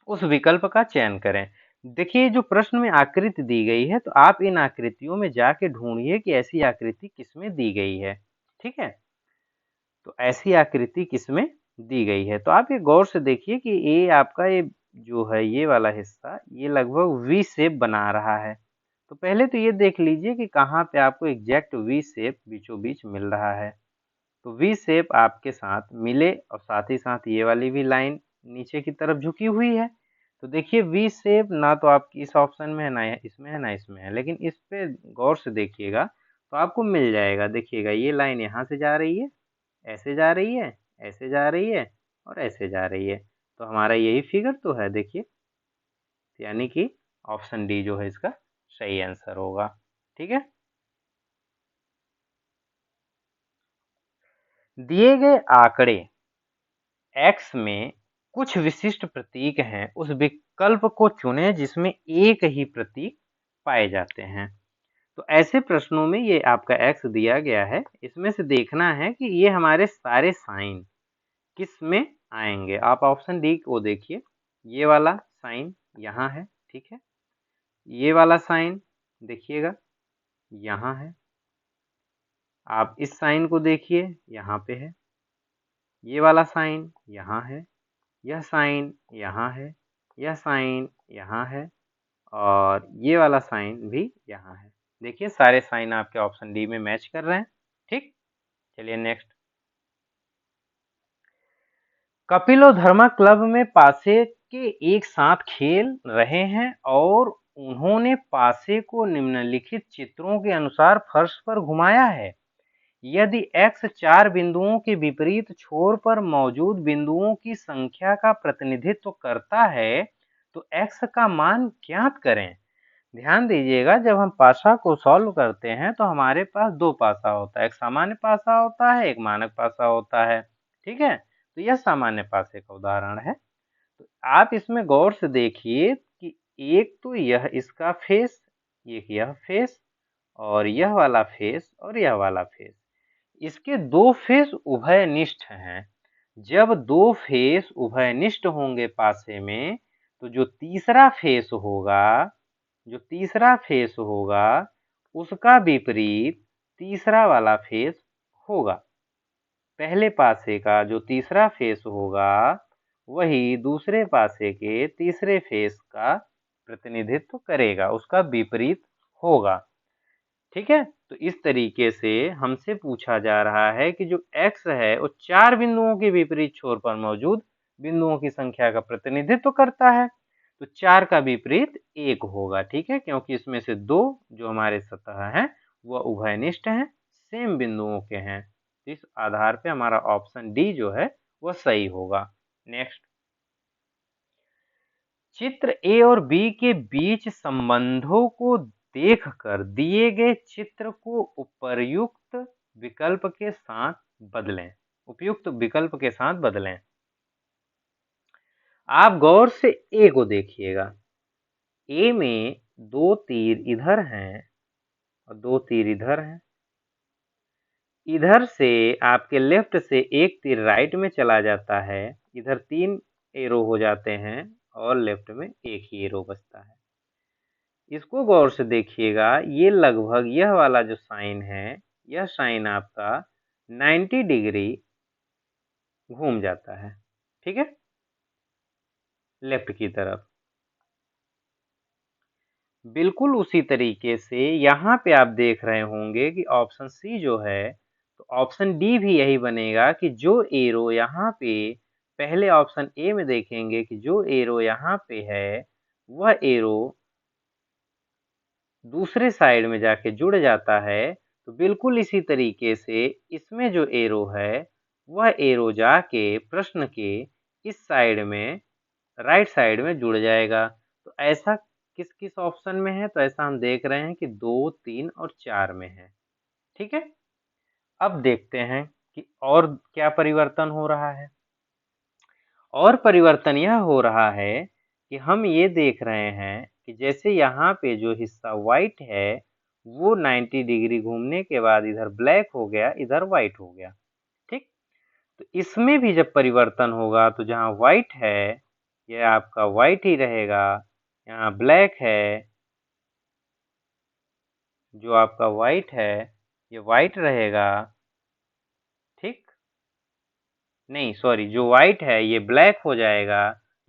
उस विकल्प का चयन करें। देखिए जो प्रश्न में आकृति दी गई है तो आप इन आकृतियों में जाके ढूंढिए कि ऐसी आकृति किसमें दी गई है। ठीक है, तो ऐसी आकृति किसमें दी गई है, तो आप ये गौर से देखिए कि ये आपका ये जो है ये वाला हिस्सा ये लगभग वी शेप बना रहा है। तो पहले तो ये देख लीजिए कि कहाँ पे आपको एग्जैक्ट वी शेप बीचों बीच मिल रहा है। तो वी शेप आपके साथ मिले और साथ ही साथ ये वाली भी लाइन नीचे की तरफ झुकी हुई है। तो देखिए वी शेप ना तो आपकी इस ऑप्शन में है, ना इसमें है, ना इसमें है, लेकिन इस पे गौर से देखिएगा तो आपको मिल जाएगा। देखिएगा ये लाइन यहाँ से जा रही है, ऐसे जा रही है, ऐसे जा रही है और ऐसे जा रही है। तो हमारा यही फिगर तो है देखिए, यानी कि ऑप्शन डी जो है इसका सही आंसर होगा। ठीक है, दिए गए आंकड़े x में कुछ विशिष्ट प्रतीक हैं, उस विकल्प को चुनें जिसमें एक ही प्रतीक पाए जाते हैं। तो ऐसे प्रश्नों में ये आपका x दिया गया है, इसमें से देखना है कि ये हमारे सारे साइन किस में आएंगे। आप ऑप्शन डी को देखिए, ये वाला साइन यहाँ है, ठीक है, ये वाला साइन देखिएगा यहाँ है, आप इस साइन को देखिए यहाँ पे है, ये वाला साइन यहाँ है, यह साइन यहाँ है, यह साइन यहाँ है और ये वाला साइन भी यहाँ है। देखिए सारे साइन आपके ऑप्शन डी में मैच कर रहे हैं। ठीक, चलिए नेक्स्ट। कपिलोधर्मा क्लब में पासे के एक साथ खेल रहे हैं और उन्होंने पासे को निम्नलिखित चित्रों के अनुसार फर्श पर घुमाया है। यदि x 4 बिंदुओं के विपरीत छोर पर मौजूद बिंदुओं की संख्या का प्रतिनिधित्व करता है तो x का मान ज्ञात करें। ध्यान दीजिएगा जब हम पासा को सॉल्व करते हैं तो हमारे पास दो पासा होता है, एक सामान्य पासा होता है, एक मानक पासा होता है। ठीक है, तो यह सामान्य पासे का उदाहरण है। तो आप इसमें गौर से देखिए कि एक तो यह इसका फेस, एक यह फेस और यह वाला फेस और यह वाला फेस, इसके दो फेस उभयनिष्ठ हैं। जब दो फेस उभयनिष्ठ होंगे पासे में तो जो तीसरा फेस होगा, जो तीसरा फेस होगा उसका विपरीत तीसरा वाला फेस होगा। पहले पासे का जो तीसरा फेस होगा वही दूसरे पासे के तीसरे फेस का प्रतिनिधित्व करेगा, उसका विपरीत होगा। ठीक है, तो इस तरीके से हमसे पूछा जा रहा है कि जो x है वो 4 बिंदुओं के विपरीत छोर पर मौजूद बिंदुओं की संख्या का प्रतिनिधित्व करता है। तो 4 का विपरीत 1 होगा। ठीक है, क्योंकि इसमें से दो जो हमारे सतह हैं वह उभयनिष्ठ हैं, सेम बिंदुओं के हैं। इस आधार पे हमारा ऑप्शन डी जो है वह सही होगा। नेक्स्ट, चित्र ए और बी के बीच संबंधों को देखकर दिए गए चित्र को उपर्युक्त विकल्प के साथ बदलें। उपयुक्त विकल्प के साथ बदलें। आप गौर से ए को देखिएगा, ए में दो तीर इधर हैं और दो तीर इधर हैं। इधर से आपके लेफ्ट से एक तीर राइट में चला जाता है, इधर 3 एरो हो जाते हैं और लेफ्ट में एक ही एरो बचता है। इसको गौर से देखिएगा, ये लगभग यह वाला जो साइन है, यह साइन आपका 90 डिग्री घूम जाता है। ठीक है, लेफ्ट की तरफ। बिल्कुल उसी तरीके से यहाँ पे आप देख रहे होंगे कि ऑप्शन सी जो है, तो ऑप्शन डी भी यही बनेगा कि जो एरो यहाँ पे पहले ऑप्शन ए में देखेंगे कि जो एरो यहाँ पे है वह एरो दूसरे साइड में जाके जुड़ जाता है, तो बिल्कुल इसी तरीके से इसमें जो एरो है वह एरो जाके प्रश्न के इस साइड में राइट साइड में जुड़ जाएगा। तो ऐसा किस किस ऑप्शन में है, तो ऐसा हम देख रहे हैं कि 2, 3 और 4 में है। ठीक है, अब देखते हैं कि और क्या परिवर्तन हो रहा है। और परिवर्तन यह हो रहा है कि हम ये देख रहे हैं कि जैसे यहाँ पे जो हिस्सा व्हाइट है वो 90 डिग्री घूमने के बाद इधर ब्लैक हो गया, इधर व्हाइट हो गया। ठीक, तो इसमें भी जब परिवर्तन होगा तो जहाँ व्हाइट है यह आपका व्हाइट ही रहेगा। यहाँ ब्लैक है, जो आपका व्हाइट है ये व्हाइट रहेगा। ठीक, नहीं सॉरी, जो व्हाइट है ये ब्लैक हो जाएगा,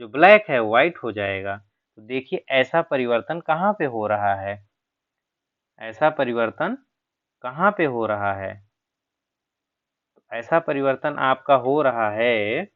जो ब्लैक है व्हाइट हो जाएगा। तो देखिए ऐसा परिवर्तन कहाँ पे हो रहा है, ऐसा परिवर्तन कहाँ पे हो रहा है? ऐसा परिवर्तन आपका हो रहा है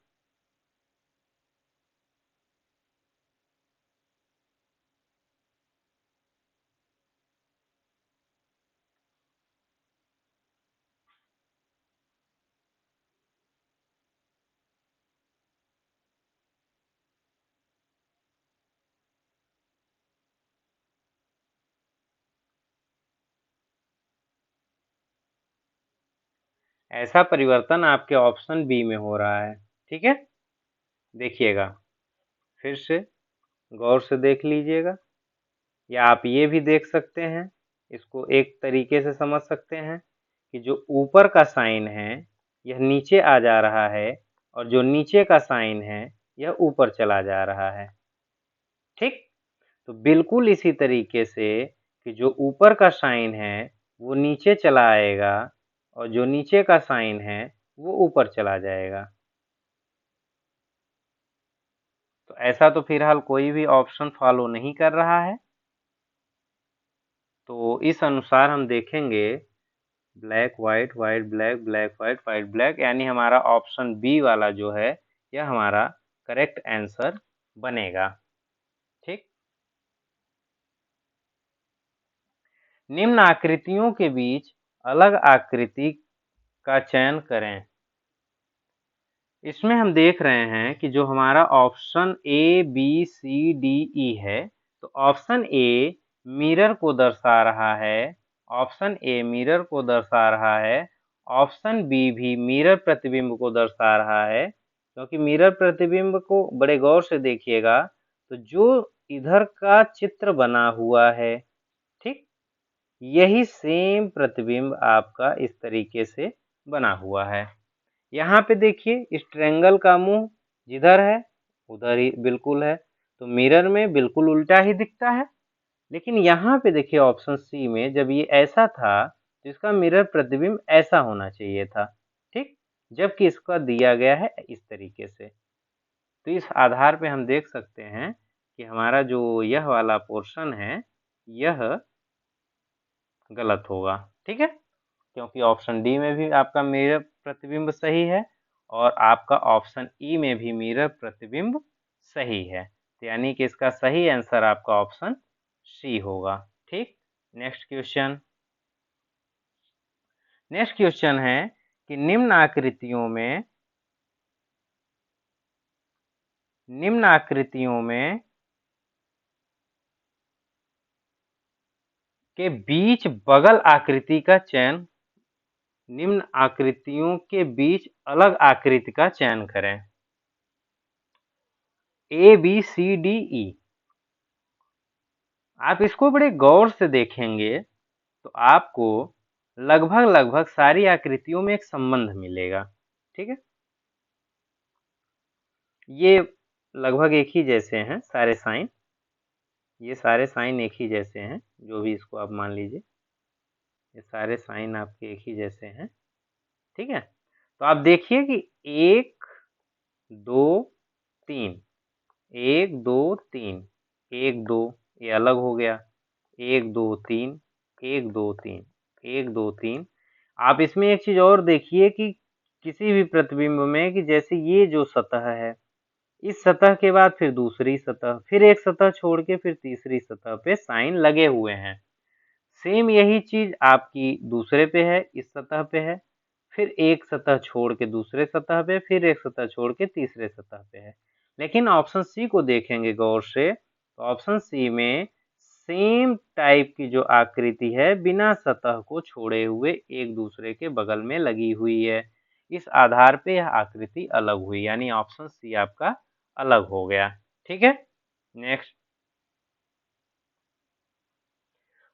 ऐसा परिवर्तन आपके ऑप्शन बी में हो रहा है। ठीक है, देखिएगा फिर से गौर से देख लीजिएगा, या आप ये भी देख सकते हैं, इसको एक तरीके से समझ सकते हैं कि जो ऊपर का साइन है यह नीचे आ जा रहा है और जो नीचे का साइन है यह ऊपर चला जा रहा है। ठीक, तो बिल्कुल इसी तरीके से कि जो ऊपर का साइन है वो नीचे चला आएगा और जो नीचे का साइन है वो ऊपर चला जाएगा। तो ऐसा तो फिलहाल कोई भी ऑप्शन फॉलो नहीं कर रहा है, तो इस अनुसार हम देखेंगे black white white black black white white black, यानी हमारा ऑप्शन बी वाला जो है यह हमारा करेक्ट आंसर बनेगा। ठीक, निम्न आकृतियों के बीच अलग आकृति का चयन करें। इसमें हम देख रहे हैं कि जो हमारा option A B C D E है, तो ऑप्शन ए मिरर को दर्शा रहा है, ऑप्शन ए मिरर को दर्शा रहा है, ऑप्शन बी भी मिरर प्रतिबिंब को दर्शा रहा है। क्योंकि मिरर प्रतिबिंब को बड़े गौर से देखिएगा, तो जो इधर का चित्र बना हुआ है, ठीक, यही सेम प्रतिबिंब आपका इस तरीके से बना हुआ है। यहाँ पे देखिए इस ट्रायंगल का मुंह जिधर है उधर ही बिल्कुल है, तो मिरर में बिल्कुल उल्टा ही दिखता है। लेकिन यहाँ पे देखिए ऑप्शन सी में जब ये ऐसा था तो इसका मिरर प्रतिबिंब ऐसा होना चाहिए था। ठीक, जबकि इसका दिया गया है इस तरीके से। तो इस आधार पे हम देख सकते हैं कि हमारा जो यह वाला पोर्शन है यह गलत होगा। ठीक है, क्योंकि ऑप्शन डी में भी आपका मिरर प्रतिबिंब सही है और आपका ऑप्शन ई में भी मिरर प्रतिबिंब सही है, तो यानी कि इसका सही आंसर आपका ऑप्शन सी होगा। ठीक, नेक्स्ट क्वेश्चन, नेक्स्ट क्वेश्चन है कि निम्न आकृतियों में के बीच बगल आकृति का चयन, निम्न आकृतियों के बीच अलग आकृति का चयन करें। ए बी सी डी ई, आप इसको बड़े गौर से देखेंगे तो आपको लगभग लगभग सारी आकृतियों में एक संबंध मिलेगा। ठीक है, ये लगभग एक ही जैसे हैं सारे साइन, ये सारे साइन एक ही जैसे हैं, जो भी इसको आप मान लीजिए, ये सारे साइन आपके एक ही जैसे हैं। ठीक है, तो आप देखिए कि एक दो तीन, एक दो तीन, एक दो, ये अलग हो गया, एक दो तीन, एक दो तीन, एक दो तीन। आप इसमें एक चीज और देखिए कि किसी भी प्रतिबिंब में कि जैसे ये जो सतह है, इस सतह के बाद फिर दूसरी सतह, फिर एक सतह छोड़ के फिर तीसरी सतह पे साइन लगे हुए हैं। सेम यही चीज आपकी दूसरे पे है, इस सतह पे है, फिर एक सतह छोड़ के दूसरे सतह पे, फिर एक सतह छोड़ के तीसरे सतह पे है। लेकिन ऑप्शन सी को देखेंगे गौर से, तो ऑप्शन सी में सेम टाइप की जो आकृति है बिना सतह को छोड़े हुए एक दूसरे के बगल में लगी हुई है। इस आधार पे यह आकृति अलग हुई, यानी ऑप्शन सी आपका अलग हो गया। ठीक है, नेक्स्ट,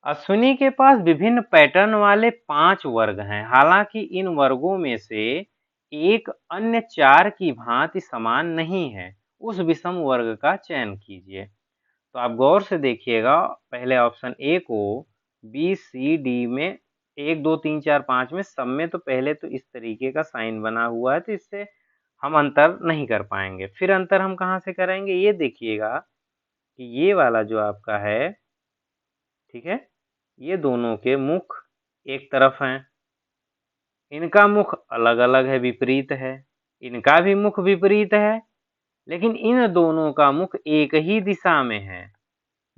अश्विनी के पास विभिन्न पैटर्न वाले 5 वर्ग हैं, हालांकि इन वर्गों में से एक अन्य 4 की भांति समान नहीं है। उस विषम वर्ग का चयन कीजिए। तो आप गौर से देखिएगा, पहले ऑप्शन ए को बी सी डी में 1 2 3 4 5 में सब में तो पहले तो इस तरीके का साइन बना हुआ है, तो इससे हम अंतर नहीं कर पाएंगे। फिर अंतर हम कहाँ से करेंगे, ये देखिएगा कि ये वाला जो आपका है, ठीक है, ये दोनों के मुख एक तरफ हैं, इनका मुख अलग अलग है, विपरीत है, इनका भी मुख विपरीत है, लेकिन इन दोनों का मुख एक ही दिशा में है।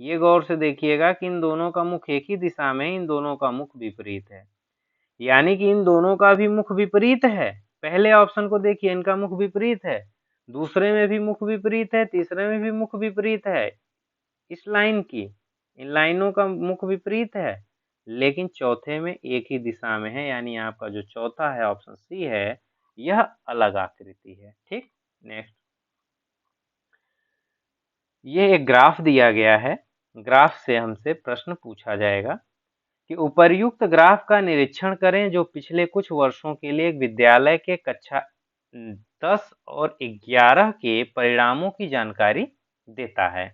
ये गौर से देखिएगा कि इन दोनों का मुख एक ही दिशा में है, इन दोनों का मुख विपरीत है, यानी कि इन दोनों का भी मुख विपरीत है। पहले ऑप्शन को देखिए, इनका मुख विपरीत है, दूसरे में भी मुख विपरीत है, तीसरे में भी मुख विपरीत है, इस लाइन की, इन लाइनों का मुख विपरीत है, लेकिन चौथे में एक ही दिशा में है, यानी आपका जो चौथा है ऑप्शन सी है, यह अलग आकृति है। ठीक, नेक्स्ट, ये एक ग्राफ दिया गया है, ग्राफ से हमसे प्रश्न पूछा जाएगा कि उपर्युक्त ग्राफ का निरीक्षण करें जो पिछले कुछ वर्षों के लिए एक विद्यालय के कक्षा 10 और 11 के परिणामों की जानकारी देता है।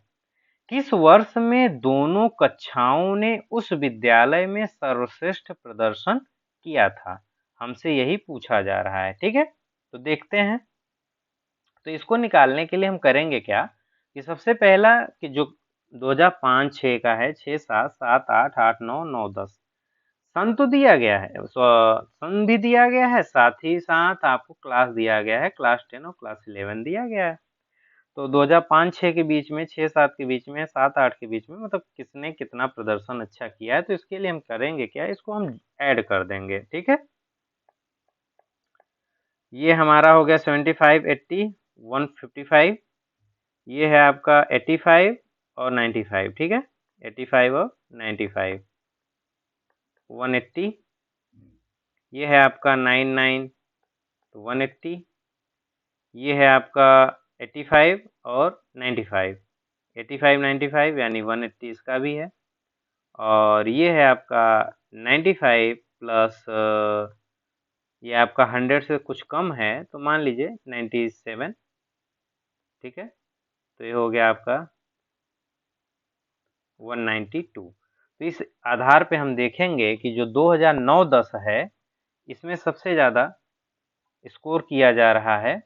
किस वर्ष में दोनों कक्षाओं ने उस विद्यालय में सर्वश्रेष्ठ प्रदर्शन किया था, हमसे यही पूछा जा रहा है। ठीक है, तो देखते हैं। तो इसको निकालने के लिए हम करेंगे क्या कि सबसे पहला कि जो 2005-6 का है, 6 7 7 8 8 9 9 10 सन तो दिया गया है, सन भी दिया गया है, साथ ही साथ आपको क्लास दिया गया है, क्लास 10 और क्लास 11 दिया गया है। तो 2005-6 के बीच में, 6-7 के बीच में, 7-8 के बीच में, मतलब किसने कितना प्रदर्शन अच्छा किया है, तो इसके लिए हम करेंगे क्या, इसको हम ऐड कर देंगे। ठीक है, ये हमारा हो गया 75 80 155, ये है आपका 85 और 95। ठीक है, 85 और 95, 180, ये है आपका 99 तो 180, ये है आपका 85 और 95, 85 95 यानी 180 इसका भी है, और ये है आपका 95 प्लस ये आपका 100 से कुछ कम है, तो मान लीजिए 97। ठीक है, तो ये हो गया आपका 192। तो इस आधार पे हम देखेंगे कि जो 2009-10 है, इसमें सबसे ज़्यादा स्कोर किया जा रहा है।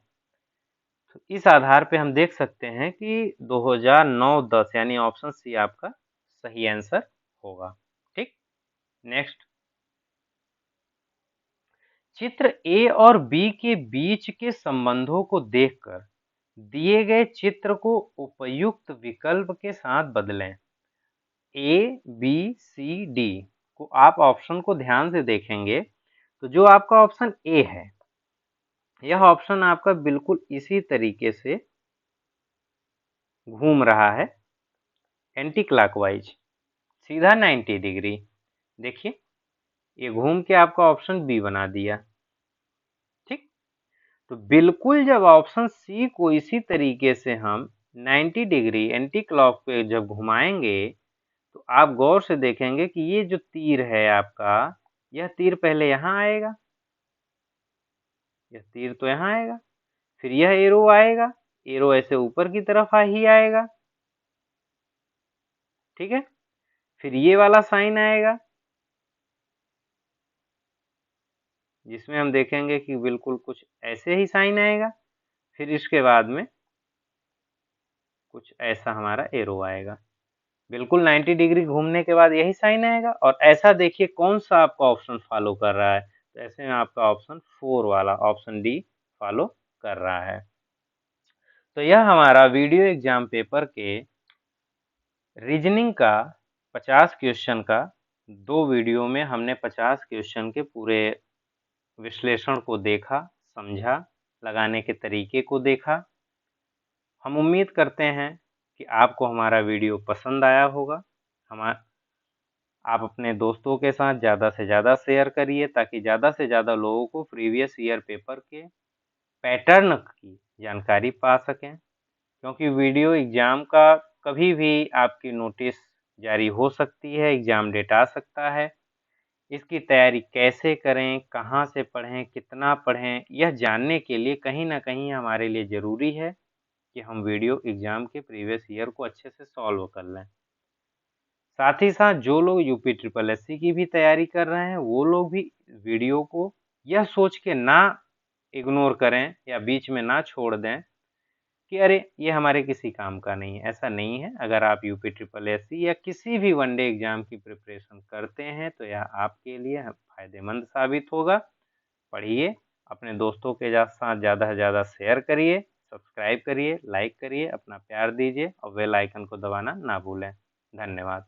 तो इस आधार पे हम देख सकते हैं कि 2009-10 यानी ऑप्शन सी आपका सही आंसर होगा। ठीक, नेक्स्ट, चित्र ए और बी के बीच के संबंधों को देखकर दिए गए चित्र को उपयुक्त विकल्प के साथ बदलें। ए बी सी डी को आप ऑप्शन को ध्यान से देखेंगे तो जो आपका ऑप्शन ए है, यह ऑप्शन आपका बिल्कुल इसी तरीके से घूम रहा है, एंटी क्लॉकवाइज, सीधा 90 डिग्री। देखिए, ये घूम के आपका ऑप्शन बी बना दिया। ठीक, तो बिल्कुल जब ऑप्शन सी को इसी तरीके से हम 90 डिग्री एंटी क्लॉक पे जब घुमाएंगे, तो आप गौर से देखेंगे कि ये जो तीर है आपका, यह तीर पहले यहाँ आएगा, यह तीर तो यहाँ आएगा, फिर यह एरो आएगा, एरो ऐसे ऊपर की तरफ ही आएगा। ठीक है, फिर ये वाला साइन आएगा, जिसमें हम देखेंगे कि बिल्कुल कुछ ऐसे ही साइन आएगा, फिर इसके बाद में कुछ ऐसा हमारा एरो आएगा, बिल्कुल 90 डिग्री घूमने के बाद यही साइन आएगा। और ऐसा देखिए कौन सा आपका ऑप्शन फॉलो कर रहा है, तो ऐसे में आपका ऑप्शन 4 वाला ऑप्शन डी फॉलो कर रहा है। तो यह हमारा वीडियो एग्जाम पेपर के रीजनिंग का 50 क्वेश्चन का 2 वीडियो में हमने 50 क्वेश्चन के पूरे विश्लेषण को देखा, समझा, लगाने के तरीके को देखा। हम उम्मीद करते हैं कि आपको हमारा वीडियो पसंद आया होगा। आप अपने दोस्तों के साथ ज़्यादा से ज़्यादा शेयर करिए ताकि ज़्यादा से ज़्यादा लोगों को प्रीवियस ईयर पेपर के पैटर्न की जानकारी पा सकें, क्योंकि वीडियो एग्ज़ाम का कभी भी आपकी नोटिस जारी हो सकती है, एग्ज़ाम डेट आ सकता है। इसकी तैयारी कैसे करें, कहाँ से पढ़ें, कितना पढ़ें, यह जानने के लिए कहीं ना कहीं हमारे लिए ज़रूरी है कि हम वीडियो एग्ज़ाम के प्रीवियस ईयर को अच्छे से सॉल्व कर लें। साथ ही साथ जो लोग यूपी ट्रिपल एससी की भी तैयारी कर रहे हैं, वो लोग भी वीडियो को यह सोच के ना इग्नोर करें या बीच में ना छोड़ दें कि अरे ये हमारे किसी काम का नहीं है। ऐसा नहीं है। अगर आप यूपी ट्रिपल एससी या किसी भी वनडे एग्ज़ाम की प्रिपरेशन करते हैं तो यह आपके लिए फ़ायदेमंद साबित होगा। पढ़िए, अपने दोस्तों के साथ ज़्यादा से ज़्यादा शेयर करिए, सब्सक्राइब करिए, लाइक करिए, अपना प्यार दीजिए और बेल आइकन को दबाना ना भूलें। धन्यवाद।